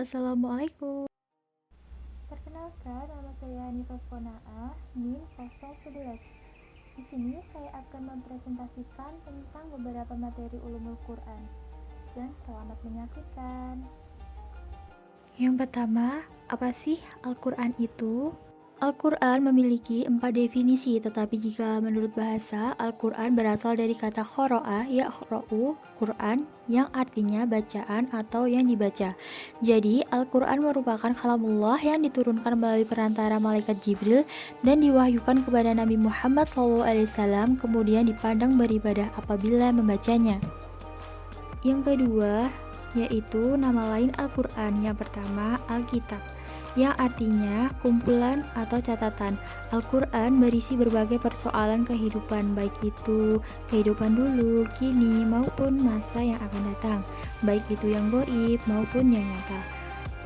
Assalamualaikum. Perkenalkan, nama saya Hanifah Fonaa, NIM 011. Di sini saya akan mempresentasikan tentang beberapa materi ulumul Quran. Dan selamat menyaksikan. Yang pertama, apa sih Al-Quran itu? Al-Quran memiliki 4 definisi, tetapi jika menurut bahasa, Al-Quran berasal dari kata khoro'a, ya'khra'u, Quran, yang artinya bacaan atau yang dibaca. Jadi, Al-Quran merupakan kalamullah yang diturunkan melalui perantara malaikat Jibril dan diwahyukan kepada Nabi Muhammad SAW, kemudian dipandang beribadah apabila membacanya. Yang kedua, yaitu nama lain Al-Quran. Yang pertama, Alkitab, yang artinya kumpulan atau catatan. Al-Quran berisi berbagai persoalan kehidupan, baik itu kehidupan dulu, kini, maupun masa yang akan datang, baik itu yang gaib maupun yang nyata,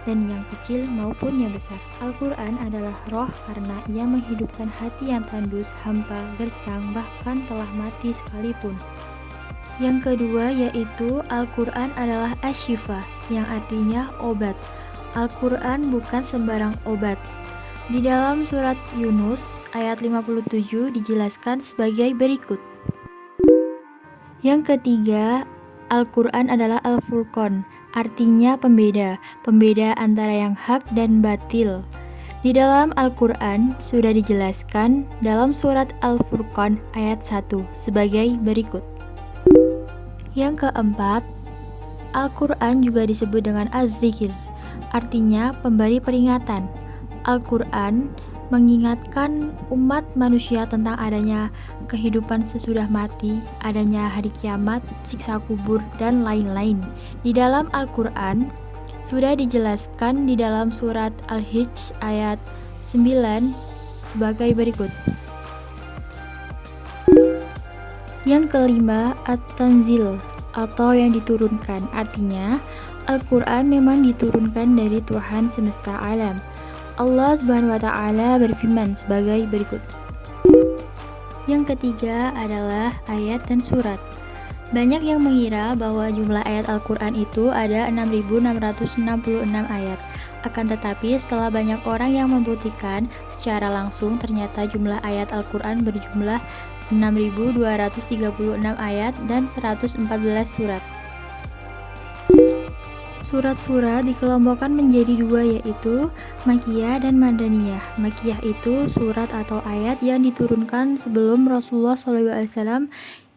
dan yang kecil maupun yang besar. Al-Quran adalah roh karena ia menghidupkan hati yang tandus, hampa, gersang, bahkan telah mati sekalipun. Yang kedua yaitu Al-Quran adalah asyifa, yang artinya obat. Al-Quran bukan sembarang obat. Di dalam surat Yunus ayat 57 dijelaskan sebagai berikut. Yang ketiga, Al-Quran adalah Al-Furqan, artinya pembeda antara yang hak dan batil. Di dalam Al-Quran sudah dijelaskan dalam surat Al-Furqan ayat 1 sebagai berikut. Yang keempat, Al-Quran juga disebut dengan Az-Zikir, artinya pemberi peringatan. Al-Quran mengingatkan umat manusia tentang adanya kehidupan sesudah mati, adanya hari kiamat, siksa kubur, dan lain-lain. Di dalam Al-Quran sudah dijelaskan di dalam surat Al-Hijj ayat 9 sebagai berikut. Yang kelima, At-Tanzil, atau yang diturunkan, artinya Al-Quran memang diturunkan dari Tuhan semesta alam. Allah Subhanahu wa Ta'ala berfirman sebagai berikut. Yang ketiga adalah ayat dan surat. Banyak yang mengira bahwa jumlah ayat Al-Quran itu ada 6.666 ayat. Akan tetapi setelah banyak orang yang membuktikan secara langsung, ternyata jumlah ayat Al-Quran berjumlah 6.236 ayat dan 114 surat. Surat-surat dikelompokkan menjadi dua, yaitu Makkiyah dan Madaniyah. Makkiyah itu surat atau ayat yang diturunkan sebelum Rasulullah SAW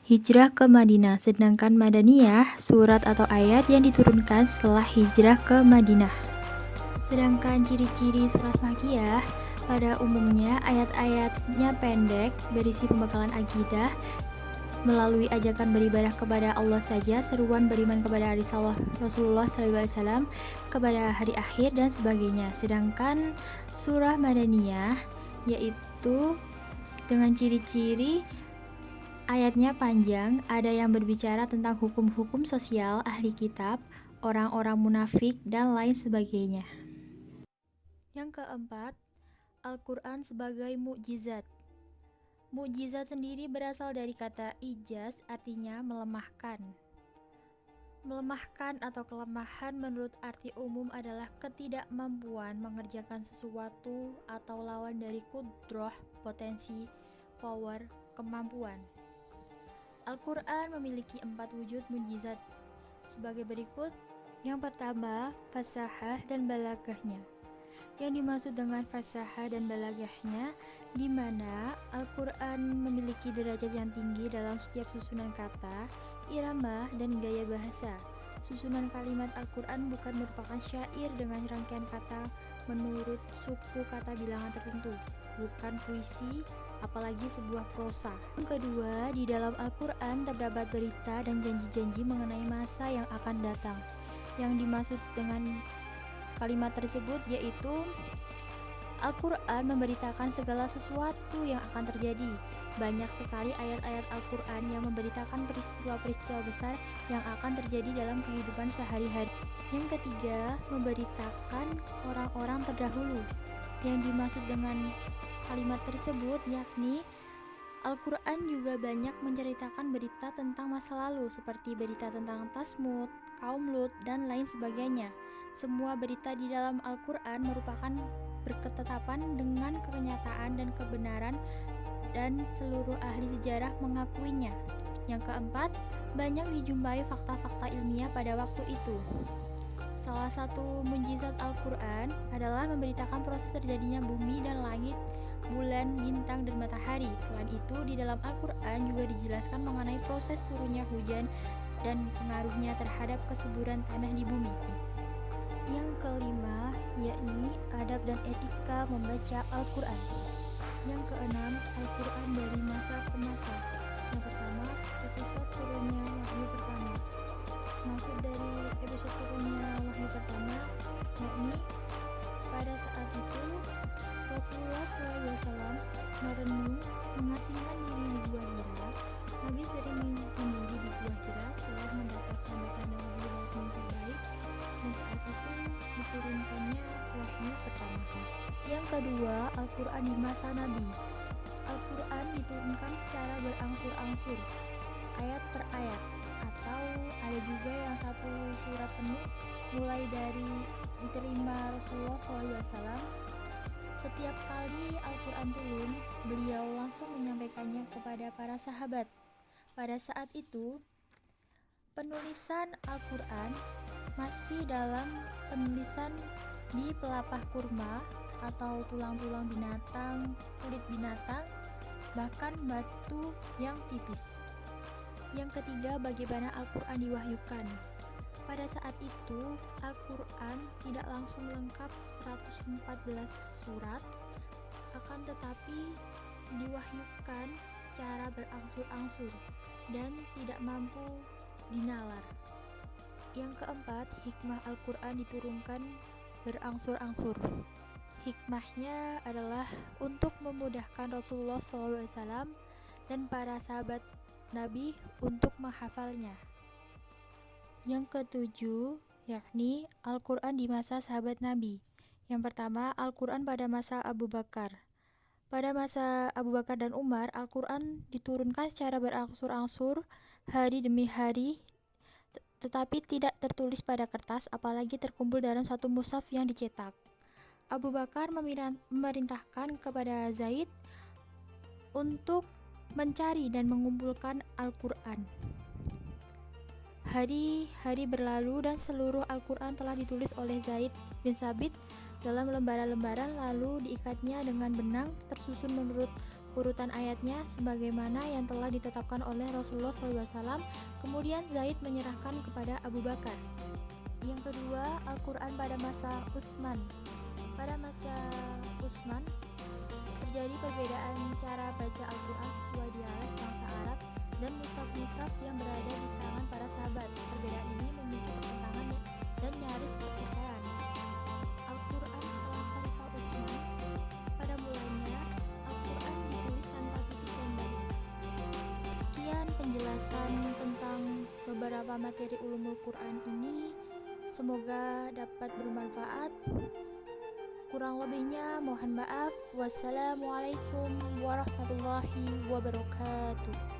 hijrah ke Madinah, sedangkan Madaniyah surat atau ayat yang diturunkan setelah hijrah ke Madinah. Sedangkan ciri-ciri surat Makkiyah, pada umumnya ayat-ayatnya pendek, berisi pembekalan akidah, melalui ajakan beribadah kepada Allah saja, seruan beriman kepada risalah Rasulullah SAW, kepada hari akhir, dan sebagainya. Sedangkan surah Madaniyah, yaitu dengan ciri-ciri ayatnya panjang, ada yang berbicara tentang hukum-hukum sosial ahli kitab, orang-orang munafik, dan lain sebagainya. Yang keempat, Al-Quran sebagai mukjizat. Mukjizat sendiri berasal dari kata ijaz, artinya melemahkan. Melemahkan atau kelemahan menurut arti umum adalah ketidakmampuan mengerjakan sesuatu atau lawan dari qudrah, potensi, power, kemampuan. Al-Quran memiliki 4 wujud mukjizat sebagai berikut. Yang pertama, fasahah dan balaghahnya. Yang dimaksud dengan fasahah dan balaghahnya, di mana Al-Quran memiliki derajat yang tinggi dalam setiap susunan kata, irama, dan gaya bahasa. Susunan kalimat Al-Quran bukan merupakan syair dengan rangkaian kata menurut suku kata bilangan tertentu, bukan puisi, apalagi sebuah prosa. Yang kedua, di dalam Al-Quran terdapat berita dan janji-janji mengenai masa yang akan datang. Yang dimaksud dengan kalimat tersebut yaitu Al-Quran memberitakan segala sesuatu yang akan terjadi. Banyak sekali ayat-ayat Al-Quran yang memberitakan peristiwa-peristiwa besar yang akan terjadi dalam kehidupan sehari-hari. Yang ketiga, memberitakan orang-orang terdahulu. Yang dimaksud dengan kalimat tersebut yakni Al-Quran juga banyak menceritakan berita tentang masa lalu, seperti berita tentang Tasmud, kaum Lut, dan lain sebagainya. Semua berita di dalam Al-Quran merupakan berketetapan dengan kenyataan dan kebenaran, dan seluruh ahli sejarah mengakuinya. Yang keempat, banyak dijumpai fakta-fakta ilmiah pada waktu itu. Salah satu mukjizat Al-Quran adalah memberitakan proses terjadinya bumi dan langit, bulan, bintang, dan matahari. Selain itu, di dalam Al-Quran juga dijelaskan mengenai proses turunnya hujan dan pengaruhnya terhadap kesuburan tanah di bumi. Yang kelima, yakni adab dan etika membaca Al-Quran. Yang keenam, Al-Quran dari masa ke masa. Yang pertama, episode turunnya wahyu pertama. Maksud dari episode turunnya wahyu pertama yakni pada saat itu Rasulullah SAW merenung mengasingkan diri di Gua Hira. Nabi sering mendiri di Gua Hira setelah mendapat tanda-tanda wahyu yang terbaik, dan saat itu diturunkannya wahyu pertama. Yang kedua, Al-Quran di masa Nabi. Al-Quran diturunkan secara berangsur-angsur, ayat per ayat, atau ada juga yang satu surat penuh mulai dari diterima Rasulullah SAW. Setiap kali Al-Quran turun, beliau langsung menyampaikannya kepada para sahabat. Pada saat itu, penulisan Al-Quran masih dalam penulisan di pelapah kurma atau tulang-tulang binatang, kulit binatang, bahkan batu yang tipis. Yang ketiga, bagaimana Al-Quran diwahyukan. Pada saat itu, Al-Quran tidak langsung lengkap 114 surat, akan tetapi diwahyukan secara berangsur-angsur dan tidak mampu dinalar. Yang keempat, hikmah Al-Quran diturunkan berangsur-angsur. Hikmahnya adalah untuk memudahkan Rasulullah SAW dan para sahabat Nabi untuk menghafalnya. Yang ketujuh, yakni Al-Quran di masa sahabat Nabi. Yang pertama, Al-Quran pada masa Abu Bakar. Pada masa Abu Bakar dan Umar, Al-Quran diturunkan secara berangsur-angsur, hari demi hari, tetapi tidak tertulis pada kertas, apalagi terkumpul dalam satu mushaf yang dicetak. Abu Bakar memerintahkan kepada Zaid untuk mencari dan mengumpulkan Al-Quran. Hari-hari berlalu dan seluruh Al-Quran telah ditulis oleh Zaid bin Sabit dalam lembaran-lembaran, lalu diikatnya dengan benang, tersusun menurut urutan ayatnya sebagaimana yang telah ditetapkan oleh Rasulullah SAW. Kemudian Zaid menyerahkan kepada Abu Bakar. Yang kedua, Al-Quran pada masa Utsman. Pada masa Utsman terjadi perbedaan cara baca Al-Quran sesuai dialek bangsa Arab dan mushaf-mushaf yang berada di tangan para sahabat. Perbedaan ini memicu pertentangan dan nyaris pertikaian. Al-Quran setelah Khalifah Utsman, pada mulanya Al-Quran ditulis tanpa titik dan baris. Sekian penjelasan tentang beberapa materi ulumul Quran ini, semoga dapat bermanfaat. Kurang lebihnya mohon maaf. Wassalamualaikum warahmatullahi wabarakatuh.